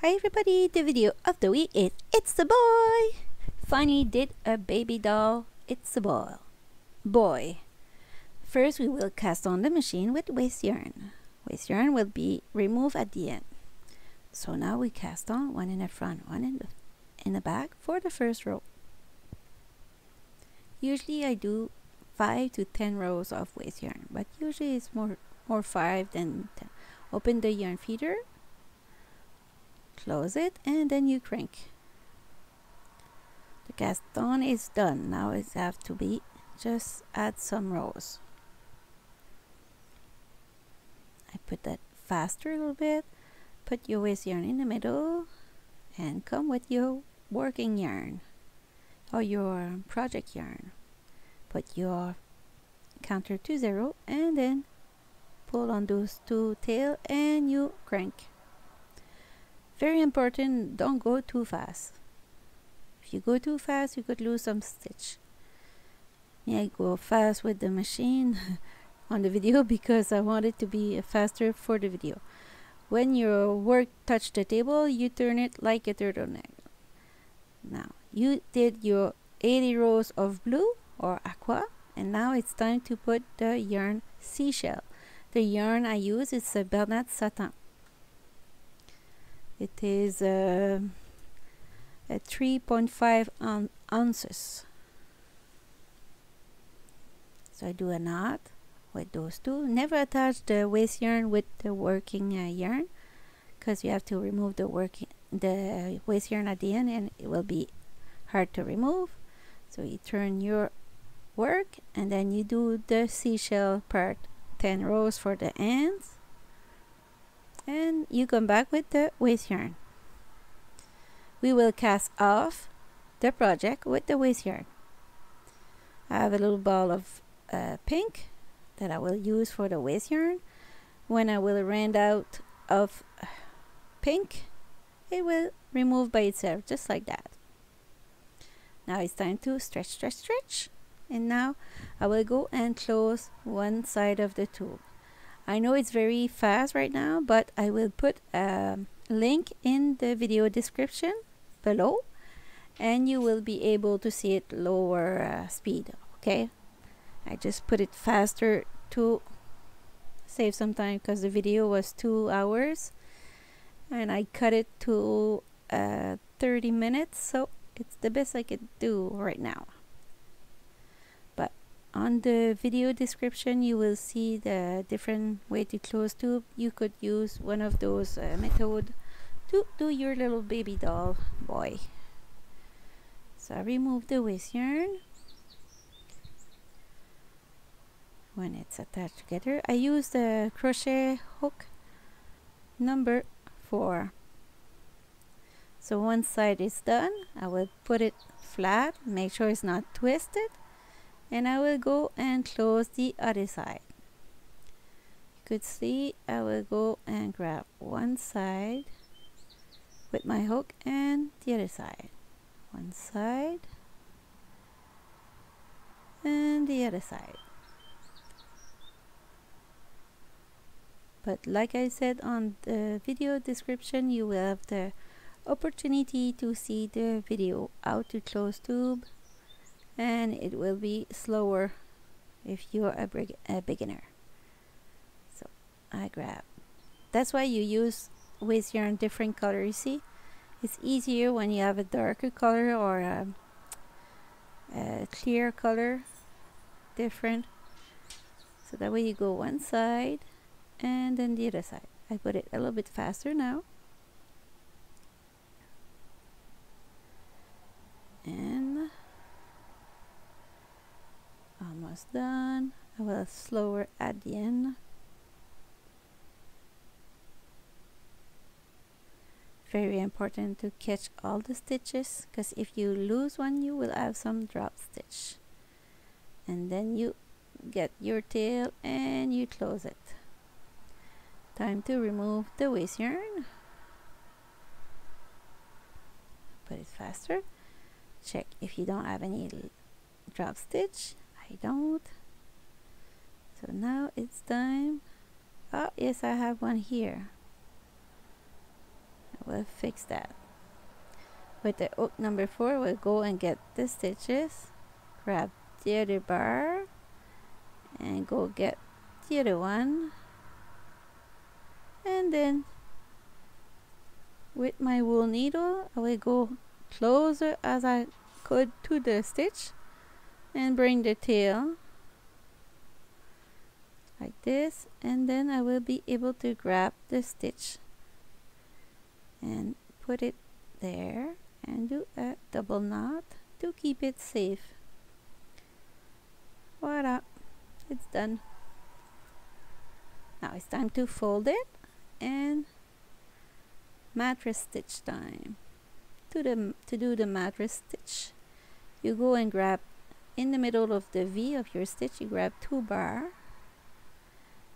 Hi everybody, the video of the week is It's the Boy! Finally did a baby doll, It's the boy. First we will cast on the machine with waste yarn. Waste yarn will be removed at the end. So now we cast on one in the front, one in the back for the first row. Usually I do 5 to 10 rows of waste yarn, but usually it's more 5 than 10. Open the yarn feeder, close it, and then you crank. The cast on is done. Now it have to be just add some rows. I put that faster a little bit. Put your waste yarn in the middle and come with your working yarn or your project yarn. Put your counter to 0 and then pull on those two tails and you crank. Very important, don't go too fast. If you go too fast, you could lose some stitch. I go fast with the machine on the video because I want it to be faster for the video. When your work touch the table, you turn it like a turtleneck. Now, you did your 80 rows of blue or aqua, and now it's time to put the yarn seashell. The yarn I use is a BERNAT SATIN. It is a 3.5 ounces. So I do a knot with those two. Never attach the waste yarn with the working yarn, because you have to remove the waste yarn at the end, and it will be hard to remove. So you turn your work, and then you do the seashell part, 10 rows for the ends, and you come back with the waste yarn. We will cast off the project with the waste yarn. I have a little ball of pink that I will use for the waste yarn. When I will run out of pink, it will remove by itself, just like that. Now it's time to stretch, and now I will go and close one side of the tube. I know it's very fast right now, but I will put a link in the video description below, and you will be able to see it lower speed. Okay, I just put it faster to save some time because the video was 2 hours and I cut it to 30 minutes, so it's the best I could do right now. But on the video description you will see the different way to close tube. You could use one of those methods to do your little baby doll boy. So I remove the waste yarn. When it's attached together, I use the crochet hook number 4. So one side is done. I will put it flat, make sure it's not twisted, and I will go and close the other side. You could see I will go and grab one side with my hook and the other side. One side and the other side. But like I said on the video description, you will have the opportunity to see the video how to close tube, and it will be slower if you're a beginner. So I grab. That's why you use waste yarn different color. You see, it's easier when you have a darker color or a clear color, different. So that way you go one side and then the other side. I put it a little bit faster now. And almost done. I will slower at the end. Very important to catch all the stitches, because if you lose one you will have some drop stitch. And then you get your tail and you close it. Time to remove the waste yarn. Put it faster. Check if you don't have any drop stitch. I don't. So now it's time. Oh yes, I have one here. We'll fix that. With the hook number 4, we'll go and get the stitches, grab the other bar, and go get the other one, and then with my wool needle I will go closer as I could to the stitch and bring the tail like this, and then I will be able to grab the stitch and put it there and do a double knot to keep it safe. Voila, it's done. Now it's time to fold it and mattress stitch time. To do the mattress stitch, you go and grab in the middle of the V of your stitch, you grab 2 bar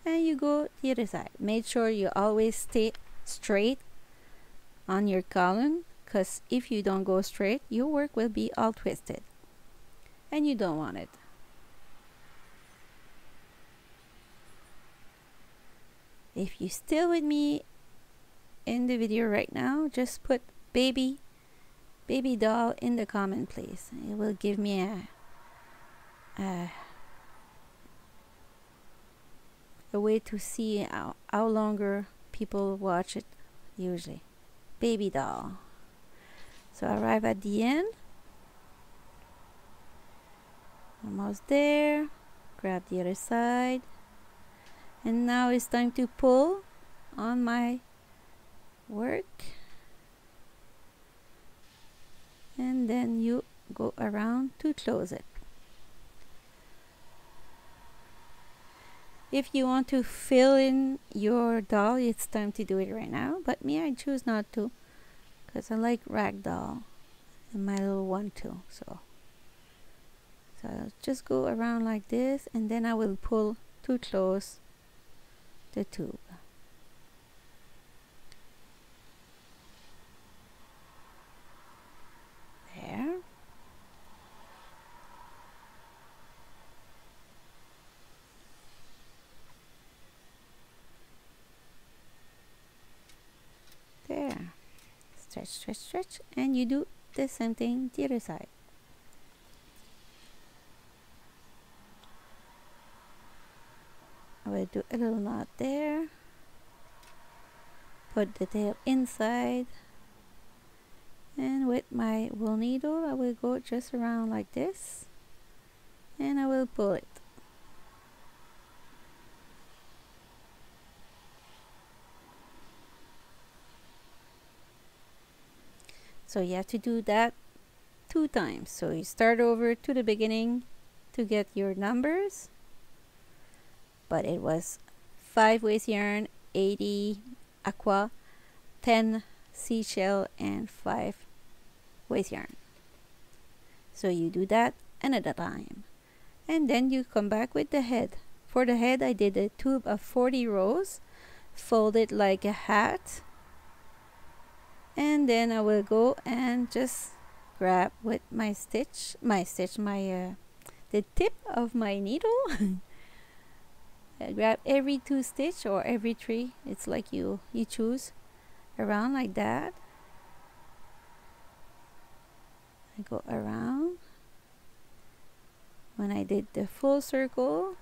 and you go the other side. Make sure you always stay straight on your column, because if you don't go straight, your work will be all twisted and you don't want it. If you're still with me in the video right now, just put baby doll in the comment, please. It will give me a way to see how longer people watch it usually. Baby doll. So arrive at the end. Almost there. Grab the other side. And now it's time to pull on my work. And then you go around to close it. If you want to fill in your doll, it's time to do it right now. But me, I choose not to, because I like ragdoll and my little one too. So I'll just go around like this, and then I will pull to close the tube. There. There. Stretch, stretch, stretch, and you do the same thing the other side. I will do a little knot there. Put the tail inside. And with my wool needle, I will go just around like this. And I will pull it. So you have to do that 2 times. So you start over to the beginning to get your numbers. But it was 5 waste yarn, 80 aqua, 10 seashell, and 5 waste yarn. So you do that another time. And then you come back with the head. For the head, I did a tube of 40 rows, folded like a hat. And then I will go and just grab with my the tip of my needle. I grab every 2 stitch or every 3. It's like you choose around like that. I go around. When I did the full circle,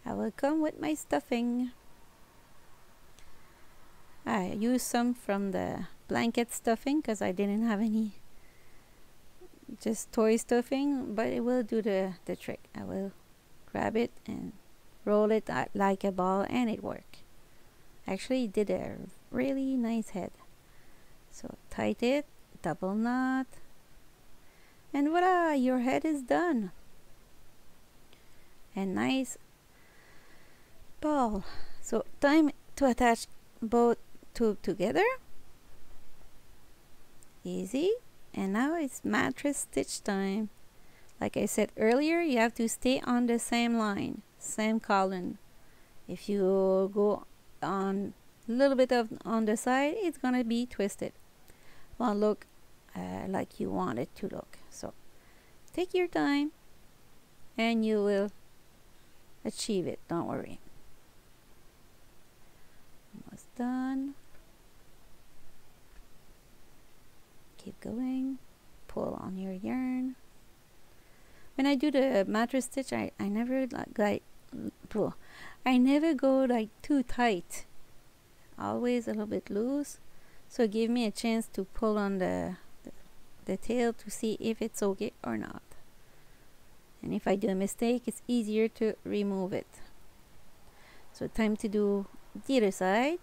I will come with my stuffing. I used some from the blanket stuffing because I didn't have any just toy stuffing, but it will do the trick. I will grab it and roll it like a ball, and it worked. Actually, it did a really nice head. So tight it, double knot, and voila, your head is done. A nice ball. So time to attach both tube together. Easy. And now it's mattress stitch time. Like I said earlier, you have to stay on the same line, same column. If you go on a little bit on the side, it's gonna be twisted. Won't look like you want it to look. So take your time and you will achieve it, don't worry. on your yarn. When I do the mattress stitch, I never I never go like too tight. Always a little bit loose. So give me a chance to pull on the tail to see if it's okay or not. And if I do a mistake, it's easier to remove it. So time to do the other side.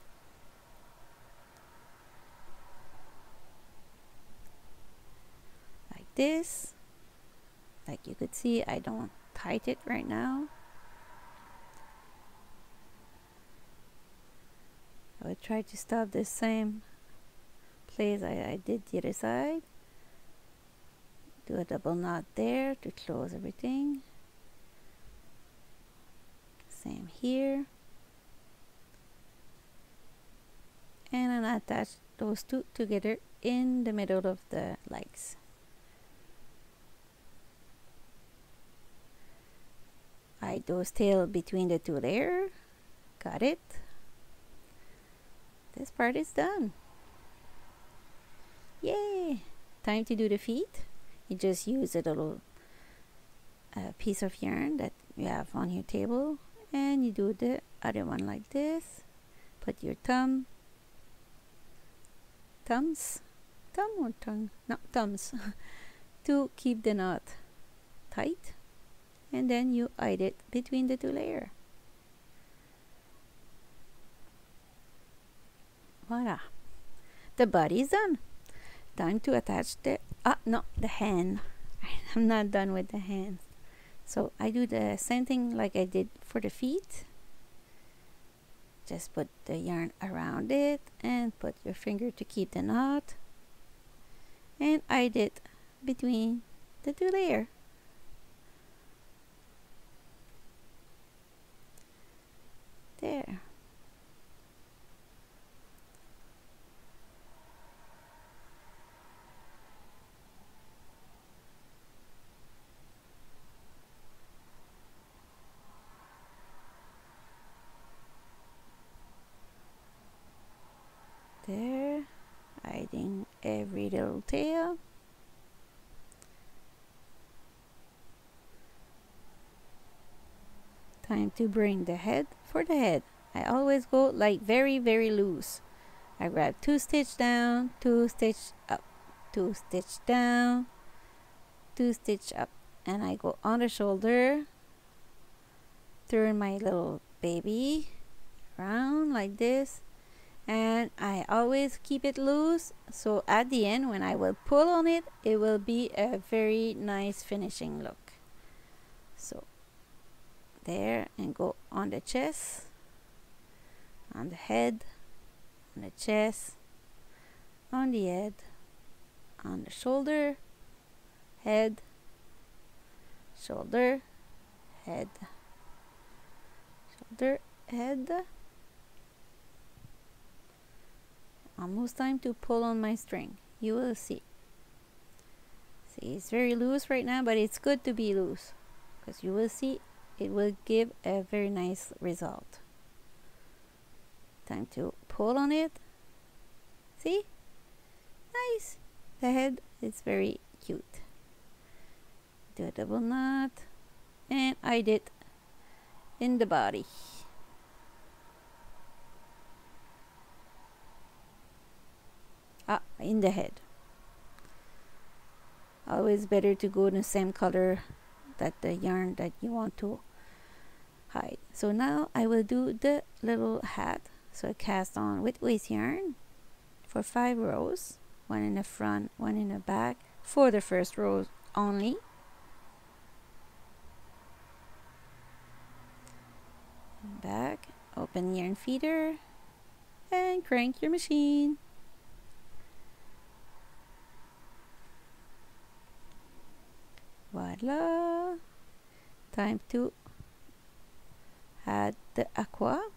Like this. Like you could see, I don't tighten it right now. I would try to stop the same place I did the other side. Do a double knot there to close everything. Same here. And then attach those two together in the middle of the legs. Hide those tail between the two layers. Got it. This part is done. Yay! Time to do the feet. You just use a little piece of yarn that you have on your table, and you do the other one like this. Put your thumbs to keep the knot tight, and then you hide it between the two layers. Voila, the body is done. Time to attach the hand. I'm not done with the hand. So I do the same thing like I did for the feet. Just put the yarn around it and put your finger to keep the knot, and hide it between the two layers. There. There, hiding every little tail. Time to bring the head. For the head, I always go like very loose. I grab 2 stitch down, 2 stitch up, 2 stitch down, 2 stitch up, and I go on the shoulder, turn my little baby around like this, and I always keep it loose, so at the end when I will pull on it, it will be a very nice finishing look. So there, and go on the chest, on the head, on the chest, on the head, on the shoulder, head, shoulder, head, shoulder, head. Almost time to pull on my string. You will see. See, it's very loose right now, but it's good to be loose, because you will see it will give a very nice result. Time to pull on it. See? Nice. The head is very cute. Do a double knot, and I did in the body. In the head. Always better to go in the same color that the yarn that you want to hide. So now I will do the little hat. So I cast on with waste yarn for 5 rows, 1 in the front, 1 in the back, for the first row only. Back, open yarn feeder, and crank your machine. Voila! Time to add the aqua.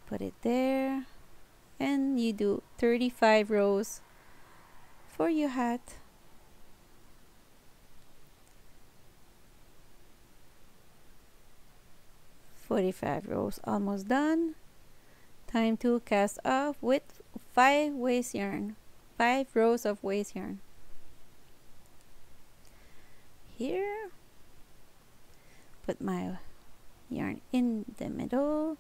Put it there, and you do 35 rows for your hat. "45 rows almost done. Time to cast off with 5 waste yarn. 5 rows of waste yarn. Here, put my yarn in the middle,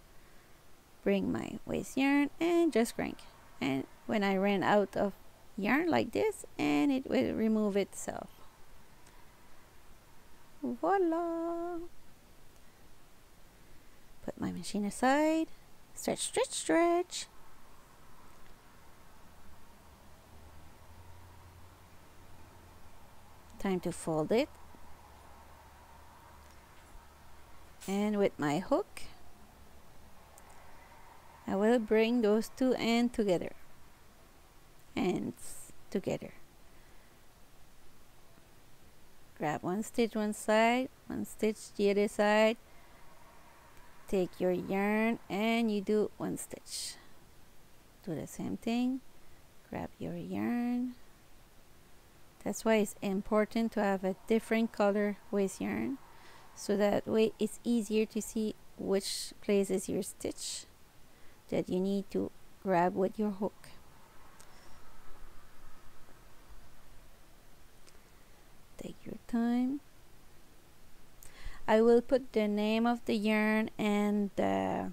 bring my waste yarn and just crank. And when I ran out of yarn like this, and it will remove itself. Voila! Put my machine aside, stretch, stretch, stretch. Time to fold it. And with my hook, I will bring those two ends together. Grab one stitch one side, one stitch the other side. Take your yarn and you do one stitch. Do the same thing. Grab your yarn. That's why it's important to have a different color waste yarn, so that way it's easier to see which place is your stitch that you need to grab with your hook. Take your time. I will put the name of the yarn and the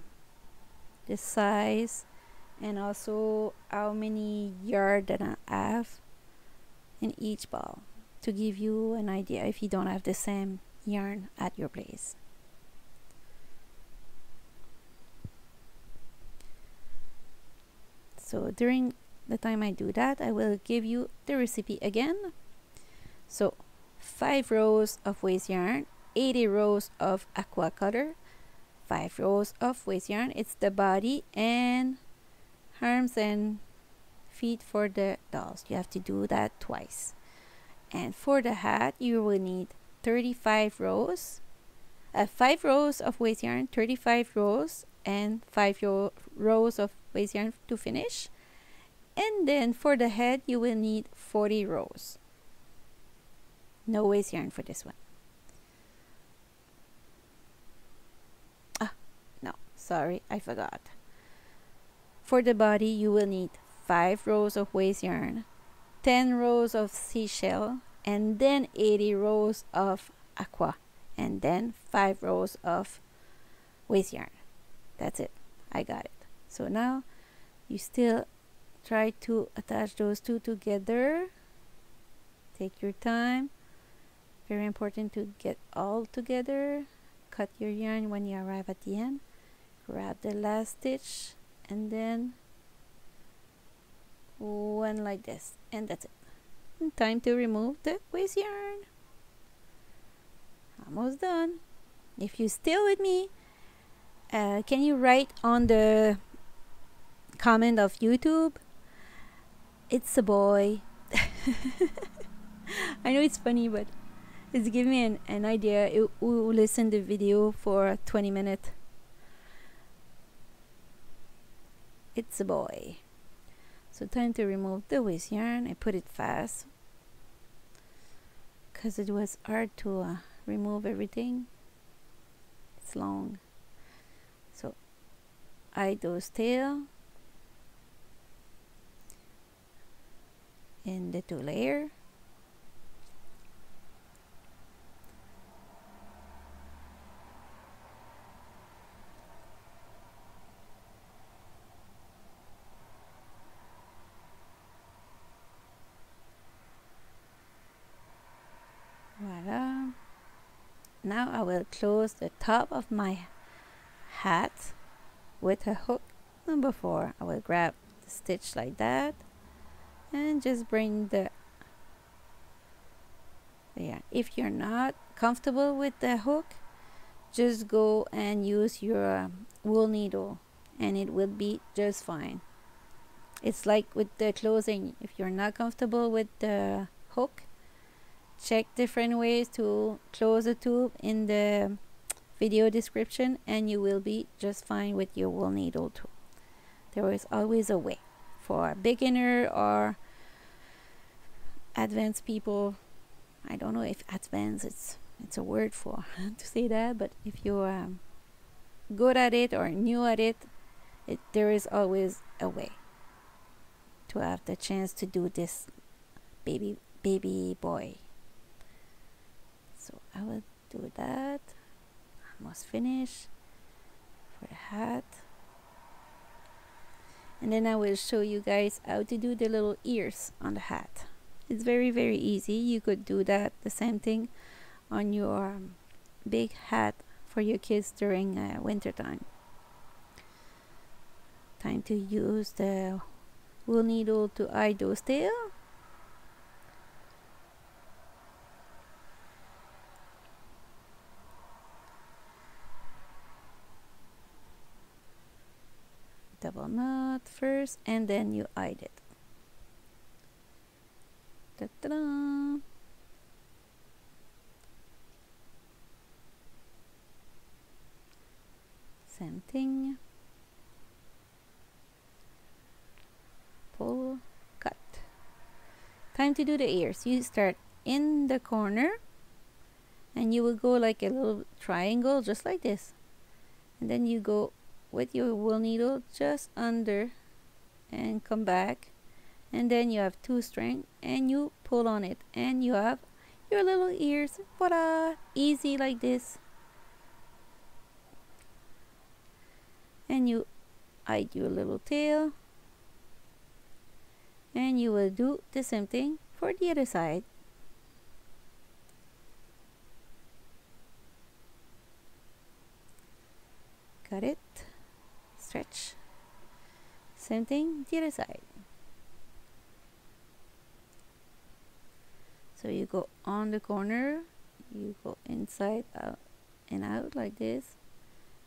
size, and also how many yarn that I have in each ball, to give you an idea if you don't have the same yarn at your place. So during the time I do that, I will give you the recipe again. So 5 rows of waste yarn, 80 rows of aqua color, 5 rows of waste yarn. It's the body and arms and feet for the dolls. You have to do that twice. And for the hat, you will need 35 rows, 5 rows of waste yarn, 35 rows, and 5 rows of waste yarn to finish. And then for the head, you will need 40 rows. No waste yarn for this one. No, sorry, I forgot. For the body, you will need 5 rows of waste yarn, 10 rows of seashell, and then 80 rows of aqua, and then 5 rows of waste yarn. That's it. I got it. So now you still try to attach those two together. Take your time. Very important to get all together. Cut your yarn when you arrive at the end. Grab the last stitch and then one like this, and that's it. And time to remove the waste yarn. Almost done. If you're still with me, can you write on the comment of YouTube, "It's a boy"? I know it's funny, but it's giving me an idea. It will listen the video for 20 minutes. It's a boy. So time to remove the waste yarn. I put it fast because it was hard to remove everything. It's long. So I those tail in the 2 layer. Voila. Now I will close the top of my hat with a hook number 4. I will grab the stitch like that and just bring the yarn. If you're not comfortable with the hook, just go and use your wool needle and it will be just fine. It's like with the closing. If you're not comfortable with the hook, check different ways to close the tube in the video description and you will be just fine with your wool needle too. There is always a way for beginner or advanced people. I don't know if advanced it's a word for to say that, but if you're good at it or new at it, there is always a way to have the chance to do this baby boy. So I will do that. Almost finished for the hat. And then I will show you guys how to do the little ears on the hat. It's very easy. You could do that, the same thing on your big hat for your kids during winter time. Time to use the wool needle to eye those tail. Double knot first, and then you eye it. Ta-da! Same thing. Pull, cut. Time to do the ears. You start in the corner and you will go like a little triangle just like this, and then you go with your wool needle just under and come back, and then you have 2 strings and you pull on it and you have your little ears. Voila! Easy like this. And you hide your little tail, and you will do the same thing for the other side. Got it? Stretch. Same thing the other side. So you go on the corner, you go inside out and out like this,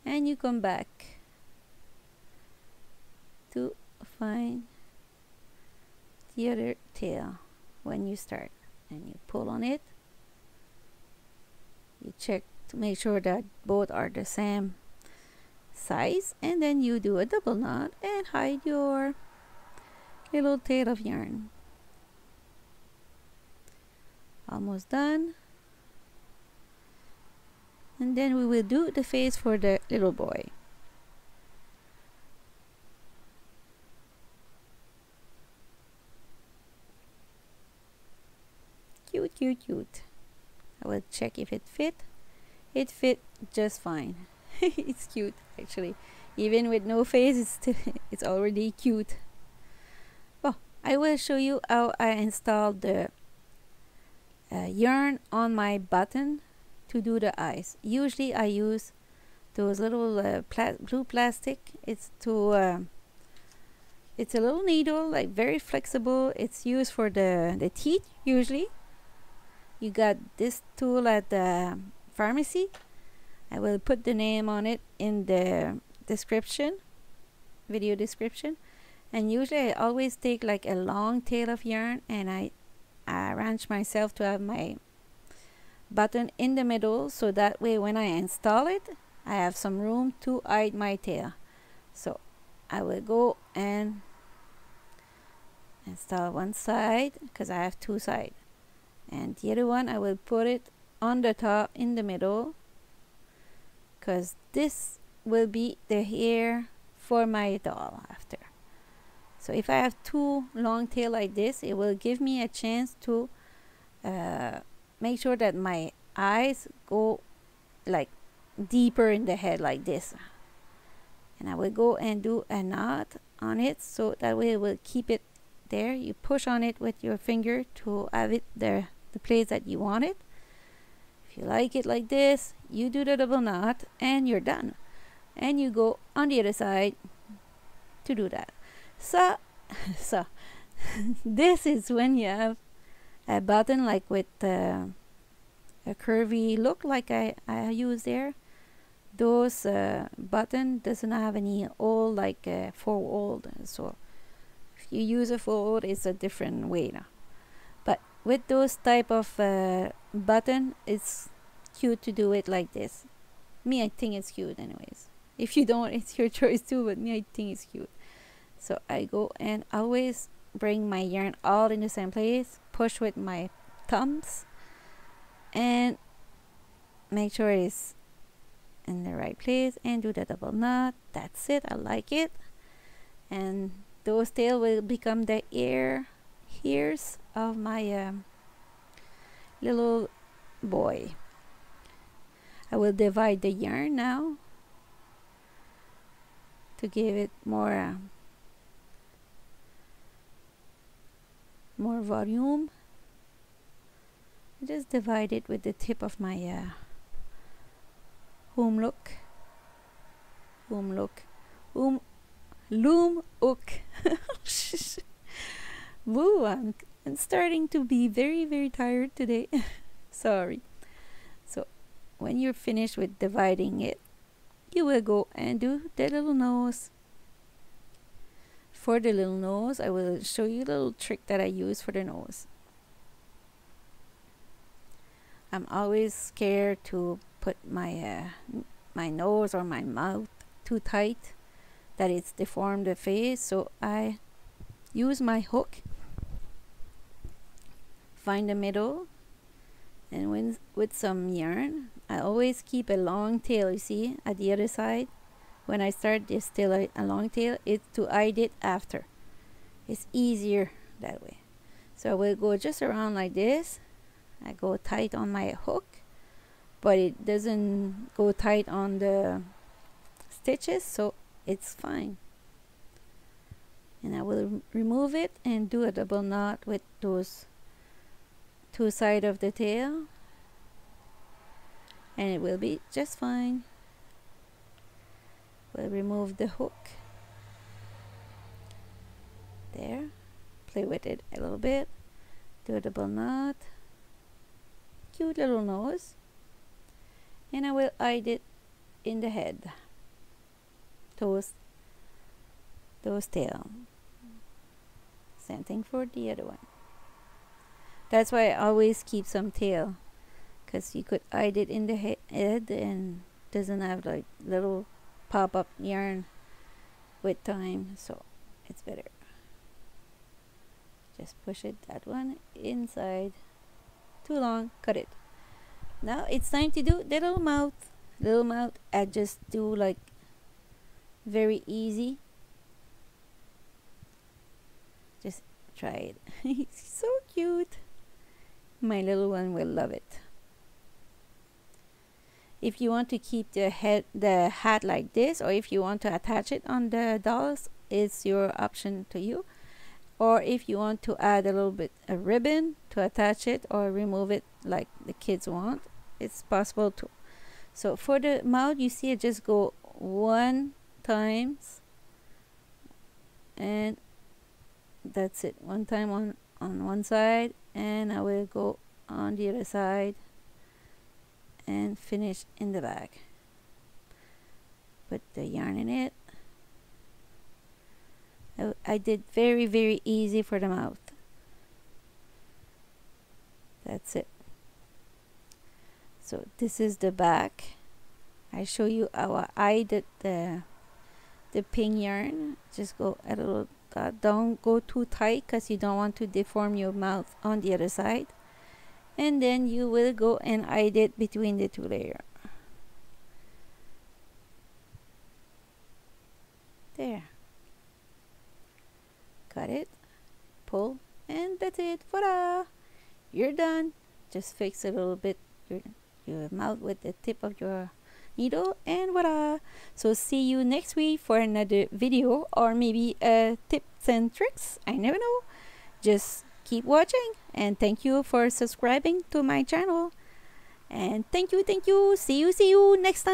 and you come back to find the other tail when you start, and you pull on it. You check to make sure that both are the same size, and then you do a double knot and hide your little tail of yarn. Almost done. And then we will do the face for the little boy. Cute. I will check if it fit. It fit just fine. It's cute actually. Even with no face, it's already cute. Well, I will show you how I installed the yarn on my button to do the eyes. Usually I use those little blue plastic. It's a little needle, like very flexible. It's used for the teeth usually. You got this tool at the pharmacy. I will put the name on it in the description, video description. And usually I always take like a long tail of yarn, and I arrange myself to have my button in the middle, so that way when I install it, I have some room to hide my tail. So I will go and install one side because I have 2 sides, and the other one I will put it on the top in the middle, because this will be the hair for my doll after. So if I have 2 long tail like this, it will give me a chance to make sure that my eyes go like deeper in the head like this. And I will go and do a knot on it, so that way it will keep it there. You push on it with your finger to have it there, the place that you want it. If you like it like this, you do the double knot and you're done. And you go on the other side to do that. So this is when you have a button like with a curvy look like I use there. Those button doesn't have any hole like forward, so if you use a forward, it's a different way now. But with those type of button, it's cute to do it like this. Me, I think it's cute anyways. If you don't, it's your choice too, but me, I think it's cute. So I go and always bring my yarn all in the same place, push with my thumbs, and make sure it's in the right place, and do the double knot. That's it. I like it. And those tail will become the ears of my little boy. I will divide the yarn now to give it more volume. Just divide it with the tip of my loom hook. Woo, I'm starting to be very tired today. Sorry. So when you're finished with dividing it, you will go and do the little nose. For the little nose, I will show you a little trick that I use for the nose. I'm always scared to put my my nose or my mouth too tight, that it's deformed the face, so I use my hook, find the middle, and with some yarn, I always keep a long tail, you see, at the other side. When I start, there's still a long tail. It's to hide it after. It's easier that way. So I will go just around like this. I go tight on my hook, but it doesn't go tight on the stitches, so it's fine. And I will remove it and do a double knot with those two sides of the tail, and it will be just fine. We'll remove the hook there, play with it a little bit, do a double knot, cute little nose, and I will hide it in the head, those tail. Same thing for the other one. That's why I always keep some tail, because you could hide it in the head and doesn't have like little pop-up yarn with time, so it's better. Just push it, that one inside. Too long, cut it. Now it's time to do the little mouth. Little mouth, I just do like very easy. Just try it. It's so cute. My little one will love it. If you want to keep the hat like this, or if you want to attach it on the dolls, it's your option to you. Or if you want to add a little bit of ribbon to attach it or remove it like the kids want, it's possible too. So for the mouth, you see, I just go 1 time, and that's it. 1 time on one side, and I will go on the other side and finish in the back. Put the yarn in it. I did very easy for the mouth. That's it. So this is the back. I show you how I did the pink yarn. Just go a little, don't go too tight, because you don't want to deform your mouth on the other side. And then you will go and hide it between the 2 layers. There. Cut it, pull, and that's it. Voila! You're done. Just fix a little bit your mouth with the tip of your needle, and voila! So see you next week for another video, or maybe tips and tricks. I never know. Just keep watching, and thank you for subscribing to my channel. And thank you. See you next time.